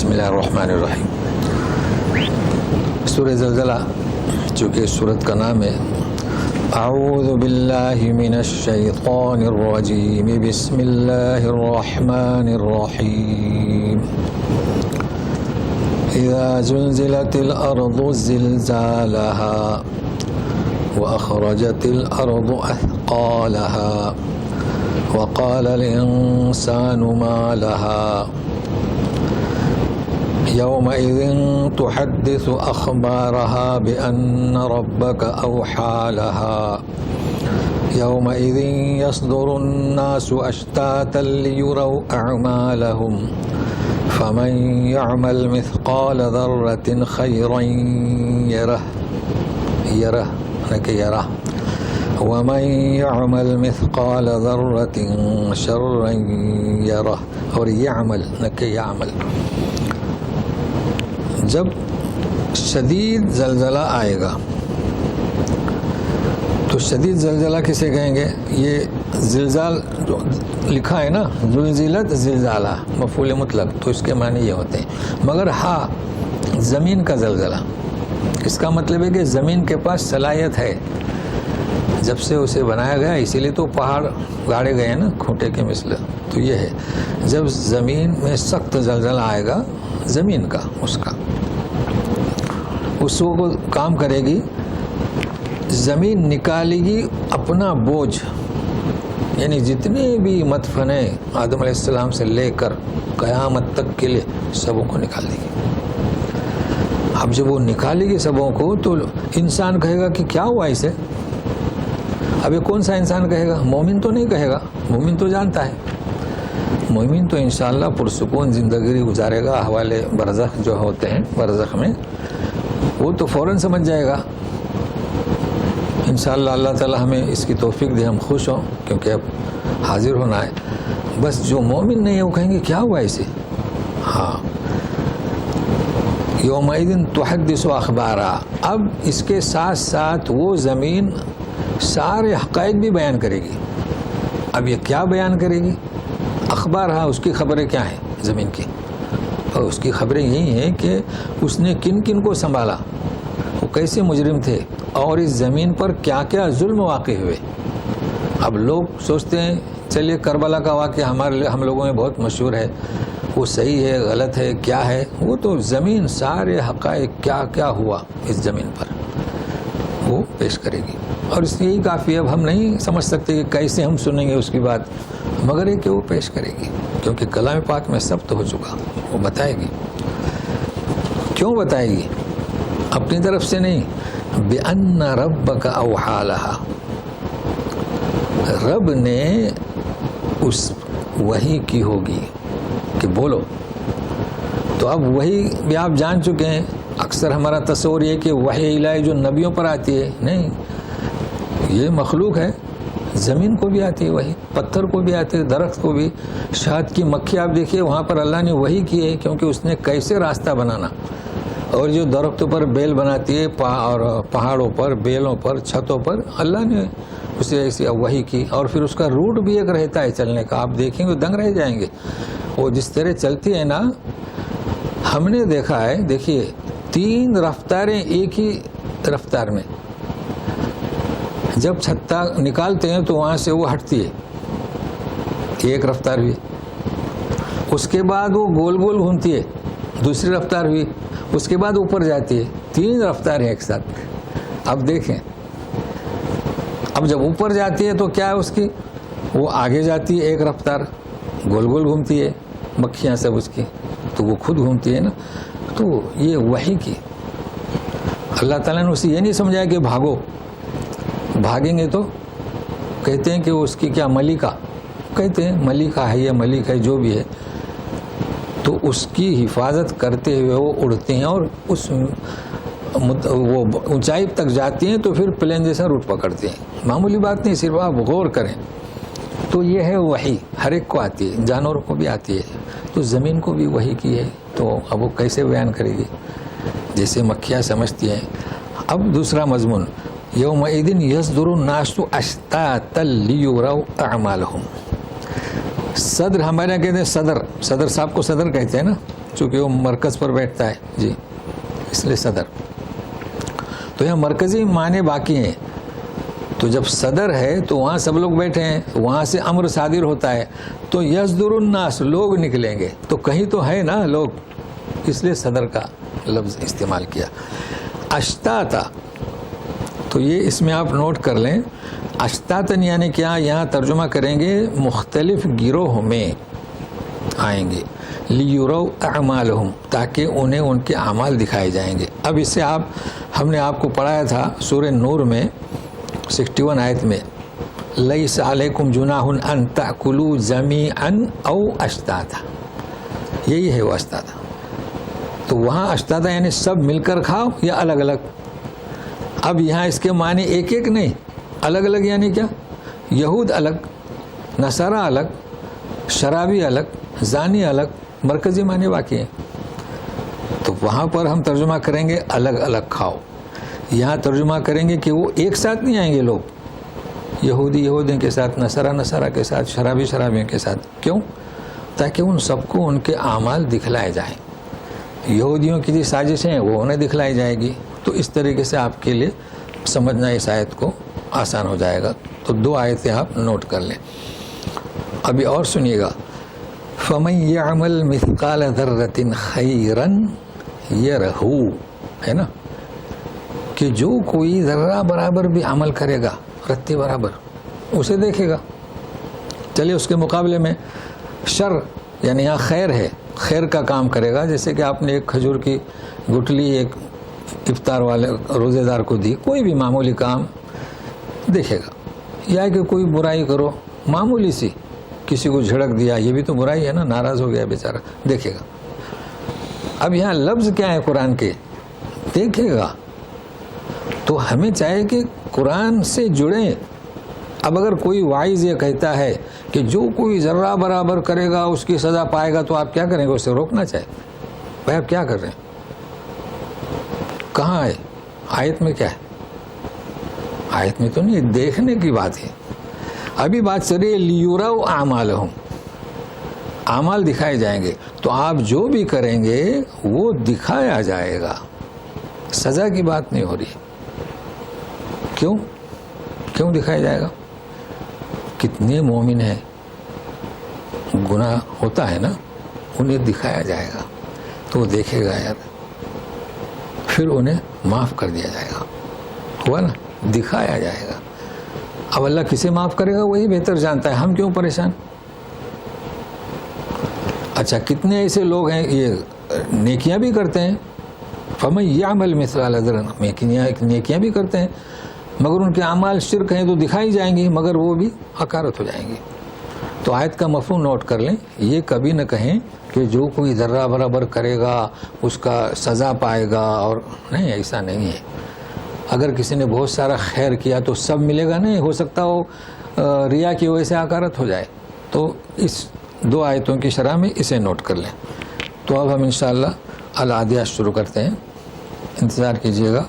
بسم اللہ الرحمن الرحیم. سورہ زلزلہ چونکہ اس سورت کا نام ہے. اعوذ باللہ من الشیطان الرجیم بسم اللہ الرحمن الرحیم. اذا زلزلت الارض زلزالها واخرجت الارض اثقالها وقال الانسان ما لها يومئذ تحدث أخبارها بأن ربك أوحى لها يومئذ يصدر الناس أشتاتا ليروا أعمالهم فمن يعمل مثقال ذرة خيرا يره ومن يعمل مثقال ذرة شرا يره اور يعمل. جب شدید زلزلہ آئے گا تو شدید زلزلہ کسے کہیں گے؟ یہ زلزال جو لکھا ہے نا، زلزلت زلزالہ مفعول مطلق، تو اس کے معنی یہ ہوتے ہیں. مگر زمین کا زلزلہ، اس کا مطلب ہے کہ زمین کے پاس صلاحیت ہے. جب سے اسے بنایا گیا اسی لیے تو پہاڑ گاڑے گئے ہیں نا کھوٹے کے مثل. تو یہ ہے جب زمین میں سخت زلزلہ آئے گا زمین کا، اس کو کام کرے گی، زمین نکالے گی اپنا بوجھ، یعنی جتنے بھی مدفنے آدم علیہ السلام سے لے کر قیامت تک کے لیے سبوں کو نکال دے گی. اب جب وہ نکالے گی سبوں کو تو انسان کہے گا کہ کیا ہوا اسے؟ اب یہ کون سا انسان کہے گا؟ مومن تو نہیں کہے گا، مومن تو جانتا ہے. مومن تو انشاءاللہ پرسکون زندگی گزارے گا. حوالے برزخ جو ہوتے ہیں، برزخ میں وہ تو فوراً سمجھ جائے گا. انشاءاللہ اللہ تعالی ہمیں اس کی توفیق دے، ہم خوش ہوں کیونکہ اب حاضر ہونا ہے. بس جو مومن نہیں ہے وہ کہیں گے کیا ہوا اسے؟ یومئذ تحدث اخبارا. اب اس کے ساتھ ساتھ وہ زمین سارے حقائق بھی بیان کرے گی. اب یہ کیا بیان کرے گی؟ اخبار اس کی خبریں کیا ہیں زمین کی؟ اور اس کی خبریں یہی ہیں کہ اس نے کن کن کو سنبھالا، وہ کیسے مجرم تھے، اور اس زمین پر کیا کیا ظلم واقع ہوئے. اب لوگ سوچتے ہیں چلیے کربلا کا واقعہ ہم لوگوں میں بہت مشہور ہے، وہ صحیح ہے غلط ہے کیا ہے؟ وہ تو زمین سارے حقائق کیا کیا ہوا اس زمین پر وہ پیش کرے گی. اور اس لیے یہی کافی. اب ہم نہیں سمجھ سکتے کہ کیسے ہم سنیں گے اس کی بات، مگر یہ کہ وہ پیش کرے گی کیونکہ کلام پاک میں سب تو ہو چکا. وہ بتائے گی. کیوں بتائے گی؟ اپنی طرف سے نہیں. بِأَنَّ رَبَّكَ أَوْحَى لَهَا. رب نے اس وحی کی ہوگی کہ بولو. تو اب وحی بھی آپ جان چکے ہیں. اکثر ہمارا تصور یہ کہ وحی الہی جو نبیوں پر آتی ہے، نہیں، یہ مخلوق ہے. زمین کو بھی آتی ہے وحی، پتھر کو بھی آتی ہے، درخت کو بھی. شہد کی مکھی آپ دیکھیے وہاں پر اللہ نے وحی کی ہے کیونکہ اس نے کیسے راستہ بنانا. اور جو درختوں پر بیل بناتی ہے اور پہاڑوں پر، بیلوں پر، چھتوں پر، اللہ نے اسے ایسی وحی کی. اور پھر اس کا روٹ بھی ایک رہتا ہے چلنے کا. آپ دیکھیں گے دنگ رہ جائیں گے. وہ جس طرح چلتی ہے نا، ہم نے دیکھا ہے. دیکھیے 3 رفتاریں ایک ہی رفتار میں. جب چھتا نکالتے ہیں تو وہاں سے وہ ہٹتی ہے ایک رفتار ہوئی، اس کے بعد وہ گول گول گھومتی ہے دوسری رفتار ہوئی، اس کے بعد اوپر جاتی ہے. 3 رفتاریں ایک ساتھ. اب دیکھیں، اب جب اوپر جاتی ہے تو کیا ہے اس کی؟ وہ آگے جاتی ہے ایک رفتار، گول گول گھومتی ہے مکھیاں سب اس کی، تو وہ خود گھومتی ہے نا. تو یہ وحی کی. اللہ تعالیٰ نے اسے یہ نہیں سمجھایا کہ بھاگو، بھاگیں گے تو کہتے ہیں کہ اس کی کیا ملکہ، کہتے ہیں ملکہ ہے یا ملک ہے جو بھی ہے، تو اس کی حفاظت کرتے ہوئے وہ اڑتے ہیں اور اس وہ اونچائی تک جاتی ہیں تو پھر پلین جیسا روٹ پکڑتے ہیں. معمولی بات نہیں، صرف آپ غور کریں. تو یہ ہے وحی، ہر ایک کو آتی ہے، جانوروں کو بھی آتی ہے. تو زمین کو بھی وحی کی ہے. تو اب وہ کیسے بیان کرے گی؟ جیسے مکھیاں سمجھتی ہیں. اب دوسرا مضمون، یومئذ یصدر الناس اشتاتا لیروا اعمالهم. صدر ہمارے یہاں کہتے ہیں صدر صاحب کو صدر کہتے ہیں نا، چونکہ وہ مرکز پر بیٹھتا ہے جی، اس لیے صدر. تو یہاں مرکزی معنی باقی ہیں. تو جب صدر ہے تو وہاں سب لوگ بیٹھے ہیں، وہاں سے امر صادر ہوتا ہے تو یصدر الناس، لوگ نکلیں گے. تو کہیں تو ہے نا لوگ، اس لیے صدر کا لفظ استعمال کیا. اشتاتا، تو یہ اس میں آپ نوٹ کر لیں، اشتاتن یعنی کیا، یہاں ترجمہ کریں گے مختلف گروہ میں آئیں گے. لیروا اعمالہم، تاکہ انہیں ان کے اعمال دکھائے جائیں گے. اب اس سے ہم نے آپ کو پڑھایا تھا سورہ نور میں 61 آیت میں، لیس علیکم جناح ان تأکلوا جمیعا او اشتاتا، یہی ہے وہ اشتاتا. تو وہاں اشتاتا یعنی سب مل کر کھاؤ یا الگ الگ. اب یہاں اس کے معنی ایک ایک نہیں، الگ الگ یعنی کیا، یہود الگ، نصارہ الگ، شرابی الگ، زانی الگ، مرکزی معنی باقی ہیں. تو وہاں پر ہم ترجمہ کریں گے الگ الگ کھاؤ. یہاں ترجمہ کریں گے کہ وہ ایک ساتھ نہیں آئیں گے لوگ، یہودی یہودیوں کے ساتھ، نصارہ نصارہ کے ساتھ، شرابی شرابیوں کے ساتھ. کیوں؟ تاکہ ان سب کو ان کے اعمال دکھلائے جائیں. یہودیوں کی جو سازشیں ہیں وہ انہیں دکھلائی جائے گی. تو اس طریقے سے آپ کے لیے سمجھنا اس آیت کو آسان ہو جائے گا. تو 2 آیتیں آپ نوٹ کر لیں. ابھی اور سنیے گا، فَمَن يَعْمَلْ مِثْقَالَ ذَرَّةٍ خَيْرًا يَرَهُ، ہے نا، کہ جو کوئی ذرہ برابر بھی عمل کرے گا، رتی برابر، اسے دیکھے گا. چلیے اس کے مقابلے میں شر یعنی یہاں خیر ہے، خیر کا کام کرے گا. جیسے کہ آپ نے ایک کھجور کی گٹلی ایک افطار والے روزے دار کو دی، کوئی بھی معمولی کام دیکھے گا. یا کہ کوئی برائی کرو معمولی سی، کسی کو جھڑک دیا، یہ بھی تو برائی ہے نا، ناراض ہو گیا بیچارہ، دیکھے گا. اب یہاں لفظ کیا ہے قرآن کے، دیکھے گا. تو ہمیں چاہیے کہ قرآن سے جڑیں. اب اگر کوئی واعظ یہ کہتا ہے کہ جو کوئی ذرہ برابر کرے گا اس کی سزا پائے گا، تو آپ کیا کریں گے؟ اسے روکنا چاہیے. بھائی آپ کیا کر رہے ہیں؟ کہاں ہے آیت میں؟ کیا ہے آیت میں؟ تو نہیں، دیکھنے کی بات ہے. ابھی بات چل رہی ہے لیروا اعمالہم، اعمال دکھائے جائیں گے. تو آپ جو بھی کریں گے وہ دکھایا جائے گا، سزا کی بات نہیں ہو رہی. کیوں دکھایا جائے گا؟ کتنے مومن ہیں، گناہ ہوتا ہے نا، انہیں دکھایا جائے گا تو وہ دیکھے گا یار، پھر انہیں معاف کر دیا جائے گا. ہوا نا، دکھایا جائے گا. اب اللہ کسے معاف کرے گا وہی بہتر جانتا ہے، ہم کیوں پریشان. اچھا کتنے ایسے لوگ ہیں یہ نیکیاں بھی کرتے ہیں، فَمَن يَعْمَلْ مِثْقَالَ ذَرَّةٍ، نیکیاں بھی کرتے ہیں، مگر ان کے اعمال شرک ہیں تو دکھائی جائیں گی، مگر وہ بھی حقارت ہو جائیں گی. تو آیت کا مفہوم نوٹ کر لیں. یہ کبھی نہ کہیں کہ جو کوئی ذرہ برابر کرے گا اس کا سزا پائے گا، اور نہیں، ایسا نہیں ہے. اگر کسی نے بہت سارا خیر کیا تو سب ملے گا نہیں، ہو سکتا ہو ریا کی وجہ سے حقارت ہو جائے. تو اس 2 آیتوں کی شرح میں اسے نوٹ کر لیں. تو اب ہم انشاءاللہ العادیات شروع کرتے ہیں، انتظار کیجیے گا.